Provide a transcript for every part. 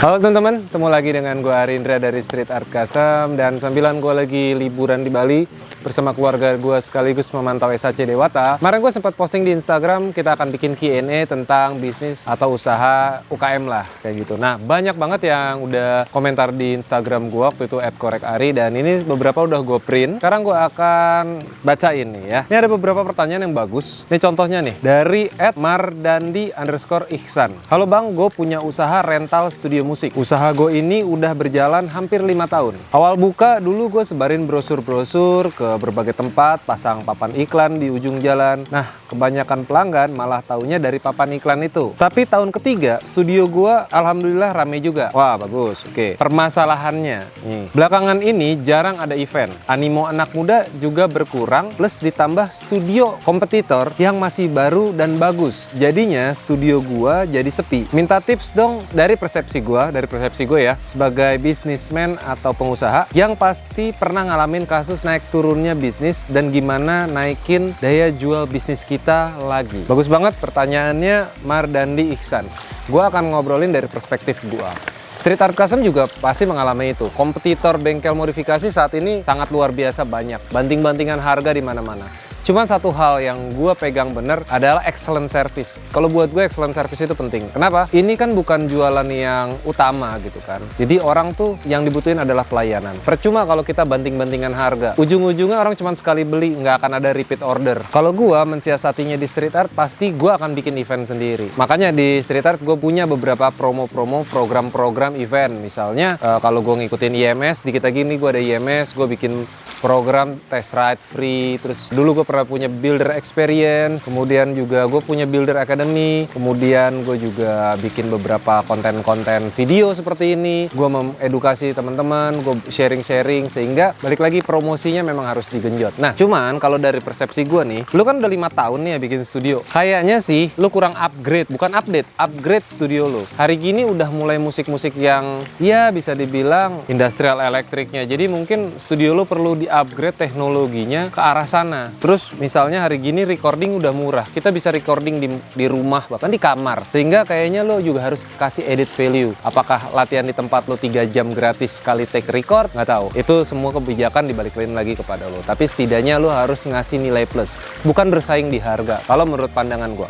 Halo teman-teman, ketemu lagi dengan gue Arindra dari Street Art Custom. Dan sambilan gue lagi liburan di Bali bersama keluarga gue sekaligus memantau SAC Dewata. Kemarin gue sempat posting di Instagram, kita akan bikin Q&A tentang bisnis atau usaha UKM lah, kayak gitu. Nah, banyak banget yang udah komentar di Instagram gue waktu itu @korekari, dan ini beberapa udah gue print. Sekarang gue akan bacain nih ya. Ini ada beberapa pertanyaan yang bagus. Ini contohnya nih, dari @mardandi_ihsan. Halo bang, gue punya usaha rental studio musik. Usaha gue ini udah berjalan hampir 5 tahun. Awal buka dulu gue sebarin brosur-brosur ke berbagai tempat, pasang papan iklan di ujung jalan. Nah, kebanyakan pelanggan malah taunya dari papan iklan itu. Tapi tahun ketiga, studio gue alhamdulillah rame juga. Wah, bagus. Oke. Permasalahannya nih, belakangan ini jarang ada event. Animo anak muda juga berkurang, plus ditambah studio kompetitor yang masih baru dan bagus. Jadinya studio gue jadi sepi. Minta tips dong dari persepsi gue ya, sebagai bisnismen atau pengusaha yang pasti pernah ngalamin kasus naik turunnya bisnis dan gimana naikin daya jual bisnis kita lagi. Bagus banget pertanyaannya, Mardandi Ihsan. Gue akan ngobrolin dari perspektif gue. Street Art Custom juga pasti mengalami itu. Kompetitor bengkel modifikasi saat ini sangat luar biasa banyak. Banting-bantingan harga di mana-mana. Cuman satu hal yang gue pegang bener adalah excellent service. Kalau buat gue excellent service itu penting. Kenapa? Ini kan bukan jualan yang utama gitu kan. Jadi orang tuh yang dibutuhin adalah pelayanan. Percuma kalau kita banting-bantingan harga. Ujung-ujungnya orang cuma sekali beli, nggak akan ada repeat order. Kalau gue mensiasatinya di Street Art, pasti gue akan bikin event sendiri. Makanya di Street Art gue punya beberapa promo-promo, program-program event. Misalnya kalau gue ngikutin IMS, dikit lagi nih gue ada IMS, gue bikin program test ride free. Terus dulu gue pernah punya builder experience, kemudian juga gue punya builder academy, kemudian gue juga bikin beberapa konten-konten video seperti ini. Gue mengedukasi teman-teman, gue sharing-sharing, sehingga balik lagi promosinya memang harus digenjot. Nah, cuman kalau dari persepsi gue nih, lu kan udah 5 tahun nih ya bikin studio, kayaknya sih lu kurang upgrade, bukan upgrade studio lu. Hari gini udah mulai musik-musik yang ya bisa dibilang industrial elektriknya, jadi mungkin studio lu perlu di-upgrade teknologinya ke arah sana. Terus misalnya hari gini recording udah murah, kita bisa recording di rumah, bahkan di kamar, sehingga kayaknya lo juga harus kasih edit value. Apakah latihan di tempat lo 3 jam gratis sekali take record? Nggak tahu. Itu semua kebijakan dibalikin lagi kepada lo. Tapi setidaknya lo harus ngasih nilai plus, bukan bersaing di harga, kalau menurut pandangan gue.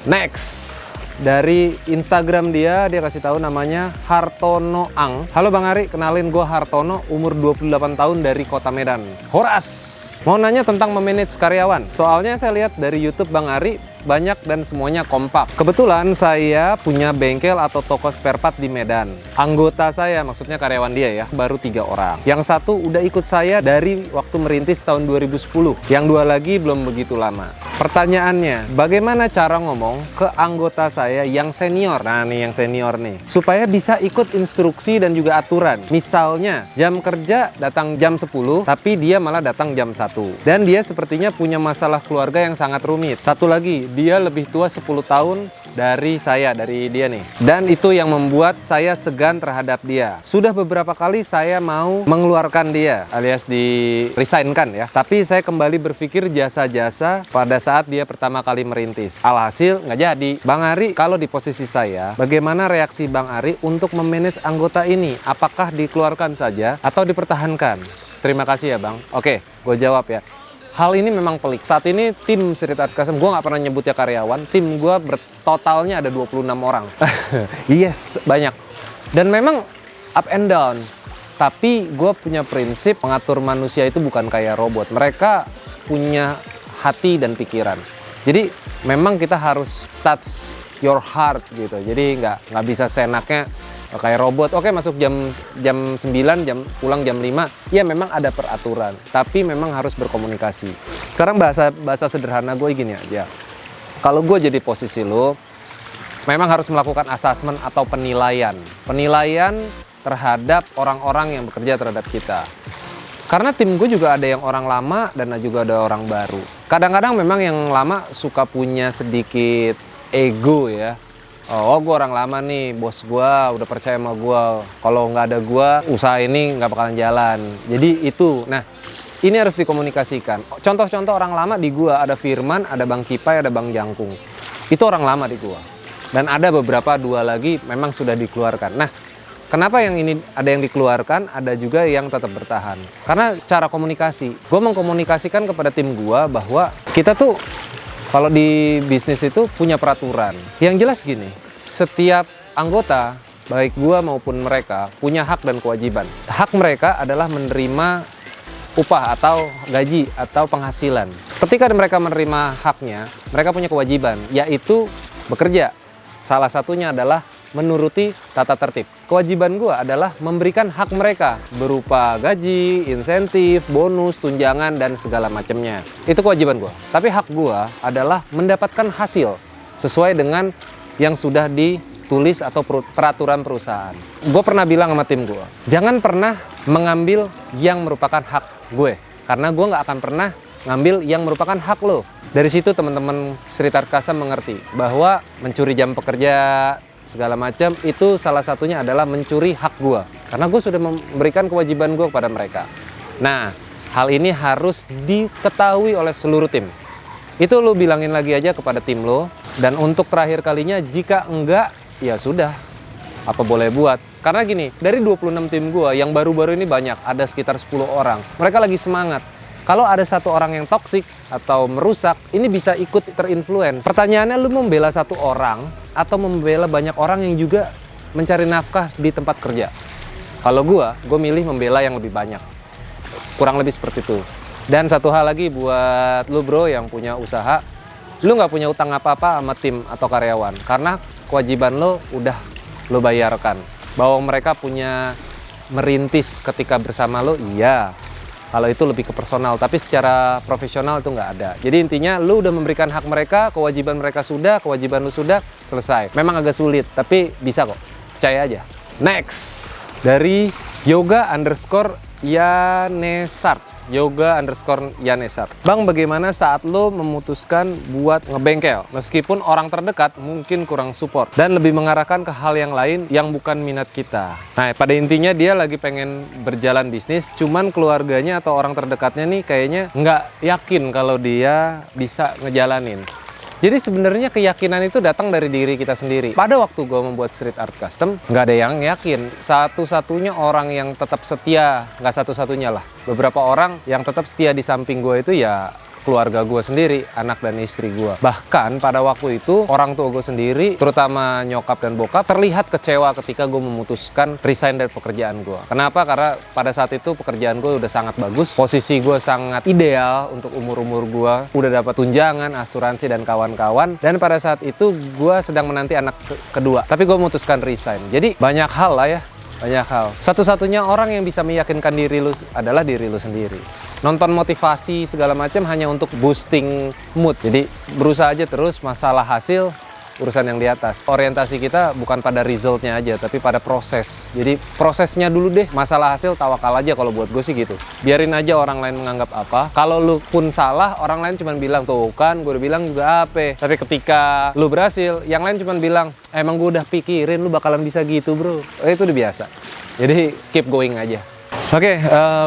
Next, dari Instagram dia kasih tahu namanya Hartono Ang. Halo Bang Ari, kenalin gue Hartono, umur 28 tahun dari Kota Medan. Horas! Mau nanya tentang memanage karyawan. Soalnya saya lihat dari YouTube Bang Ari banyak dan semuanya kompak. Kebetulan saya punya bengkel atau toko spare part di Medan. Anggota saya, maksudnya karyawan dia ya, baru 3 orang. Yang satu udah ikut saya dari waktu merintis tahun 2010. Yang 2 lagi belum begitu lama. Pertanyaannya, bagaimana cara ngomong ke anggota saya yang senior? Nah nih yang senior nih, supaya bisa ikut instruksi dan juga aturan. Misalnya jam kerja datang jam 10, tapi dia malah datang jam 1. Dan dia sepertinya punya masalah keluarga yang sangat rumit. Satu lagi, dia lebih tua 10 tahun dari dia nih. Dan itu yang membuat saya segan terhadap dia. Sudah beberapa kali saya mau mengeluarkan dia, alias di resign-kan ya. Tapi saya kembali berpikir jasa-jasa pada saat dia pertama kali merintis. Alhasil nggak jadi. Bang Ari, kalau di posisi saya, bagaimana reaksi Bang Ari untuk memanage anggota ini? Apakah dikeluarkan saja atau dipertahankan? Terima kasih ya Bang. Oke, gue jawab ya. Hal ini memang pelik. Saat ini tim Street Art Custom, gue nggak pernah nyebutnya karyawan. Tim gue totalnya ada 26 orang. Yes, banyak. Dan memang up and down. Tapi gue punya prinsip mengatur manusia itu bukan kayak robot. Mereka punya hati dan pikiran. Jadi memang kita harus touch your heart gitu. Jadi nggak bisa senaknya kayak robot. Oke, masuk jam 9, pulang jam 5. Ya memang ada peraturan, tapi memang harus berkomunikasi. Sekarang bahasa sederhana gue gini aja. Kalau gue jadi posisi lo, memang harus melakukan asesmen atau penilaian terhadap orang-orang yang bekerja terhadap kita. Karena tim gue juga ada yang orang lama dan juga ada orang baru. Kadang-kadang memang yang lama suka punya sedikit ego ya. Oh, gue orang lama nih, bos gue udah percaya sama gue. Kalau nggak ada gue, usaha ini nggak bakalan jalan. Jadi itu, nah ini harus dikomunikasikan. Contoh-contoh orang lama di gue, ada Firman, ada Bang Kipai, ada Bang Jangkung. Itu orang lama di gue. Dan ada beberapa 2 lagi memang sudah dikeluarkan. Nah, Kenapa yang ini ada yang dikeluarkan, ada juga yang tetap bertahan? Karena cara komunikasi. Gue mengkomunikasikan kepada tim gue bahwa kita tuh kalau di bisnis itu punya peraturan. Yang jelas gini, setiap anggota, baik gue maupun mereka, punya hak dan kewajiban. Hak mereka adalah menerima upah atau gaji atau penghasilan. Ketika mereka menerima haknya, mereka punya kewajiban, yaitu bekerja. Salah satunya adalah menuruti tata tertib. Kewajiban gue adalah memberikan hak mereka berupa gaji, insentif, bonus, tunjangan, dan segala macamnya. Itu kewajiban gue. Tapi hak gue adalah mendapatkan hasil sesuai dengan yang sudah ditulis atau peraturan perusahaan. Gue pernah bilang sama tim gue, jangan pernah mengambil yang merupakan hak gue. Karena gue nggak akan pernah ngambil yang merupakan hak lo. Dari situ teman-teman Street Art Custom mengerti bahwa mencuri jam pekerja segala macam itu salah satunya adalah mencuri hak gue, karena gue sudah memberikan kewajiban gue kepada mereka. Nah, hal ini harus diketahui oleh seluruh tim. Itu lo bilangin lagi aja kepada tim lo. Dan untuk terakhir kalinya, jika enggak, ya sudah, apa boleh buat. Karena gini, dari 26 tim gue yang baru-baru ini banyak, ada sekitar 10 orang. Mereka lagi semangat. Kalau ada satu orang yang toksik atau merusak, ini bisa ikut terinfluence. Pertanyaannya, lu membela satu orang atau membela banyak orang yang juga mencari nafkah di tempat kerja? Kalau gue milih membela yang lebih banyak. Kurang lebih seperti itu. Dan satu hal lagi buat lu bro yang punya usaha, lu nggak punya utang apa-apa sama tim atau karyawan. Karena kewajiban lo udah lo bayarkan. Bahwa mereka punya merintis ketika bersama lo, iya. Kalau itu lebih ke personal, tapi secara profesional itu nggak ada. Jadi intinya lu udah memberikan hak mereka, kewajiban mereka sudah, kewajiban lu sudah, selesai. Memang agak sulit, tapi bisa kok. Percaya aja. Next, dari yoga_yanesart. Yoga_yanesart. Bang, bagaimana saat lo memutuskan buat ngebengkel? Meskipun orang terdekat mungkin kurang support dan lebih mengarahkan ke hal yang lain yang bukan minat kita. Nah, pada intinya dia lagi pengen berjalan bisnis, cuman keluarganya atau orang terdekatnya nih kayaknya nggak yakin kalau dia bisa ngejalanin. Jadi sebenarnya keyakinan itu datang dari diri kita sendiri. Pada waktu gue membuat Street Art Custom, nggak ada yang yakin. Satu-satunya orang yang tetap setia, nggak satu-satunya lah. Beberapa orang yang tetap setia di samping gue itu ya keluarga gue sendiri, anak dan istri gue. Bahkan pada waktu itu orang tua gue sendiri, terutama nyokap dan bokap, terlihat kecewa ketika gue memutuskan resign dari pekerjaan gue. Kenapa? Karena pada saat itu pekerjaan gue udah sangat bagus, posisi gue sangat ideal untuk umur-umur gue, udah dapat tunjangan, asuransi dan kawan-kawan. Dan pada saat itu gue sedang menanti anak kedua, tapi gue memutuskan resign. Jadi banyak hal lah ya. Banyak hal. Satu-satunya orang yang bisa meyakinkan diri lu adalah diri lu sendiri. Nonton motivasi segala macam hanya untuk boosting mood. Jadi berusaha aja terus, masalah hasil urusan yang di atas. Orientasi kita bukan pada resultnya aja, tapi pada proses. Jadi prosesnya dulu deh, masalah hasil tawakal aja kalau buat gue sih gitu. Biarin aja orang lain menganggap apa. Kalau lu pun salah, orang lain cuma bilang, tuh kan gue udah bilang juga apa. Tapi ketika lu berhasil, yang lain cuma bilang, emang gue udah pikirin lu bakalan bisa gitu bro. Itu udah biasa. Jadi keep going aja. Oke,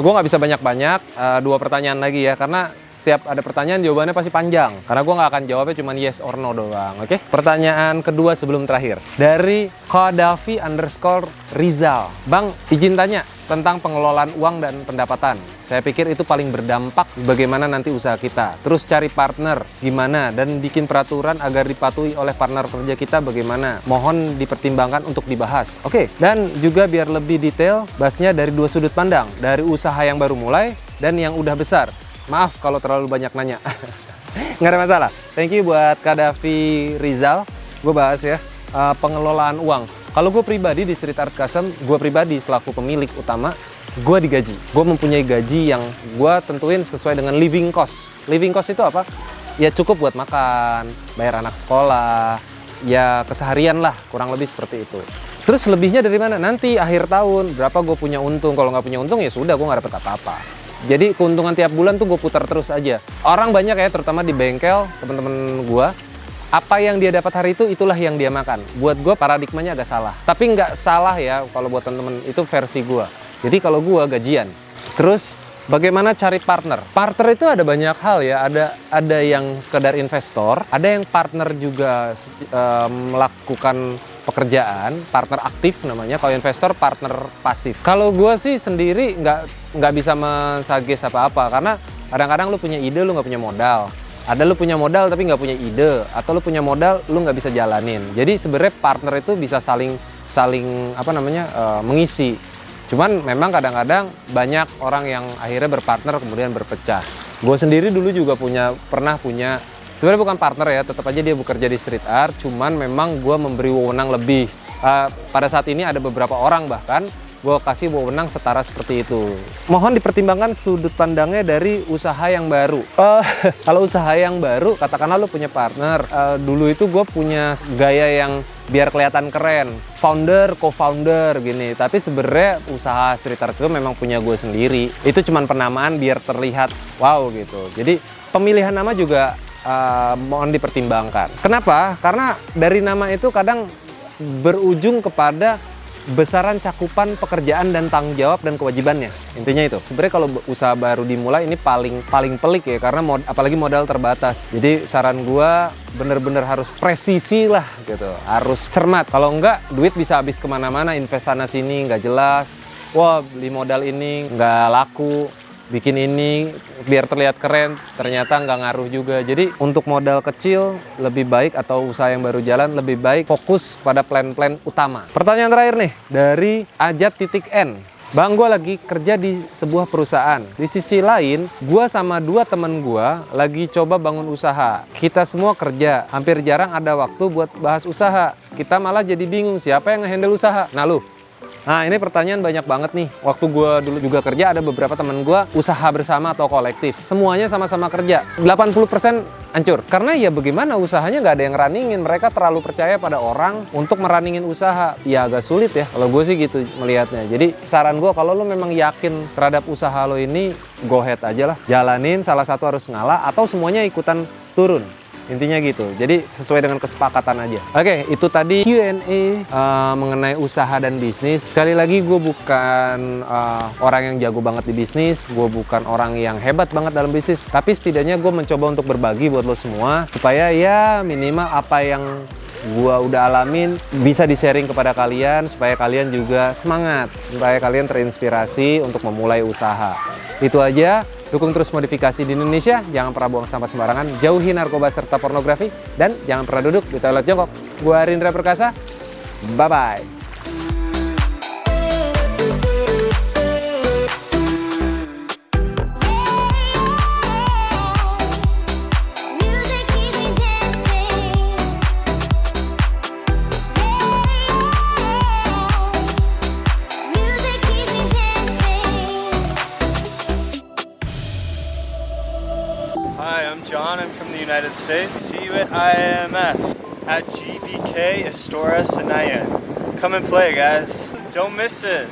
gue nggak bisa banyak-banyak. 2 pertanyaan lagi ya, karena setiap ada pertanyaan jawabannya pasti panjang. Karena gue nggak akan jawabnya cuma yes or no doang. Oke? Pertanyaan kedua sebelum terakhir. Dari Khadafi_Rizal. Bang, izin tanya tentang pengelolaan uang dan pendapatan. Saya pikir itu paling berdampak bagaimana nanti usaha kita. Terus cari partner gimana dan bikin peraturan agar dipatuhi oleh partner kerja kita bagaimana. Mohon dipertimbangkan untuk dibahas. Oke, dan juga biar lebih detail, bahasnya dari 2 sudut pandang. Dari usaha yang baru mulai dan yang udah besar. Maaf kalau terlalu banyak nanya. Nggak ada masalah. Thank you buat Khadafi Rizal. Gue bahas ya, pengelolaan uang. Kalau gue pribadi di Street Art Custom, gue pribadi selaku pemilik utama, gue digaji. Gue mempunyai gaji yang gue tentuin sesuai dengan living cost. Living cost itu apa? Ya cukup buat makan, bayar anak sekolah, ya keseharian lah, kurang lebih seperti itu. Terus lebihnya dari mana? Nanti akhir tahun, berapa gue punya untung. Kalau nggak punya untung ya sudah, gue nggak dapet apa-apa. Jadi keuntungan tiap bulan tuh gue putar terus aja. Orang banyak ya, terutama di bengkel, temen-temen gue, apa yang dia dapat hari itu, itulah yang dia makan. Buat gue paradigmanya agak salah. Tapi nggak salah ya, kalau buat temen-temen itu versi gue. Jadi kalau gue gajian. Terus bagaimana cari partner? Partner itu ada banyak hal ya. Ada yang sekedar investor, ada yang partner juga melakukan pekerjaan, partner aktif namanya. Kalau investor, partner pasif. Kalau gue sih sendiri nggak bisa mensuggest apa-apa, karena kadang-kadang lu punya ide, lu nggak punya modal. Ada lu punya modal tapi nggak punya ide, atau lu punya modal, lu nggak bisa jalanin. Jadi sebenarnya partner itu bisa saling mengisi. Cuman memang kadang-kadang banyak orang yang akhirnya berpartner kemudian berpecah. Gue sendiri dulu juga pernah punya, sebenarnya bukan partner ya, tetap aja dia bekerja di street art, cuman memang gue memberi wewenang lebih. Pada saat ini ada beberapa orang bahkan gue kasih wewenang setara seperti itu. Mohon dipertimbangkan sudut pandangnya dari usaha yang baru. Kalau usaha yang baru, katakanlah lu punya partner. Dulu itu gue punya gaya yang biar kelihatan keren, founder, co-founder gini. Tapi sebenarnya usaha street art itu memang punya gue sendiri. Itu cuman penamaan biar terlihat wow gitu. Jadi pemilihan nama juga mohon dipertimbangkan. Kenapa? Karena dari nama itu kadang berujung kepada besaran cakupan pekerjaan dan tanggung jawab dan kewajibannya. Intinya itu. Sebenarnya kalau usaha baru dimulai ini paling pelik ya, karena apalagi modal terbatas. Jadi saran gua bener-bener harus presisi lah gitu, harus cermat. Kalau enggak duit bisa habis kemana-mana, invest sana sini nggak jelas. Wah, beli modal ini nggak laku, bikin ini biar terlihat keren, ternyata nggak ngaruh juga. Jadi untuk modal kecil lebih baik, atau usaha yang baru jalan lebih baik fokus pada plan-plan utama. Pertanyaan terakhir nih dari Ajat.N. Bang, gue lagi kerja di sebuah perusahaan. Di sisi lain, gue sama 2 temen gue lagi coba bangun usaha. Kita semua kerja, hampir jarang ada waktu buat bahas usaha. Kita malah jadi bingung siapa yang nge-handle usaha. Nah, ini pertanyaan banyak banget nih. Waktu gue dulu juga kerja, ada beberapa temen gue usaha bersama atau kolektif. Semuanya sama-sama kerja. 80% hancur. Karena ya bagaimana, usahanya nggak ada yang runningin. Mereka terlalu percaya pada orang untuk merunningin usaha. Ya agak sulit ya. Kalau gue sih gitu melihatnya. Jadi saran gue, kalau lo memang yakin terhadap usaha lo ini, go ahead aja lah. Jalanin, salah satu harus ngalah atau semuanya ikutan turun. Intinya gitu, jadi sesuai dengan kesepakatan aja. Oke, itu tadi Q&A mengenai usaha dan bisnis. Sekali lagi, gue bukan orang yang jago banget di bisnis, gue bukan orang yang hebat banget dalam bisnis, tapi setidaknya gue mencoba untuk berbagi buat lo semua, supaya ya minimal apa yang gue udah alamin bisa di-sharing kepada kalian, supaya kalian juga semangat, supaya kalian terinspirasi untuk memulai usaha. Itu aja. Dukung terus modifikasi di Indonesia, jangan pernah buang sampah sembarangan, jauhi narkoba serta pornografi, dan jangan pernah duduk di toilet jongkok. Gua Rindra Perkasa, bye-bye. Hi, I'm John. I'm from the United States. See you at IAMS at GBK Astora Senayan. Come and play, guys. Don't miss it.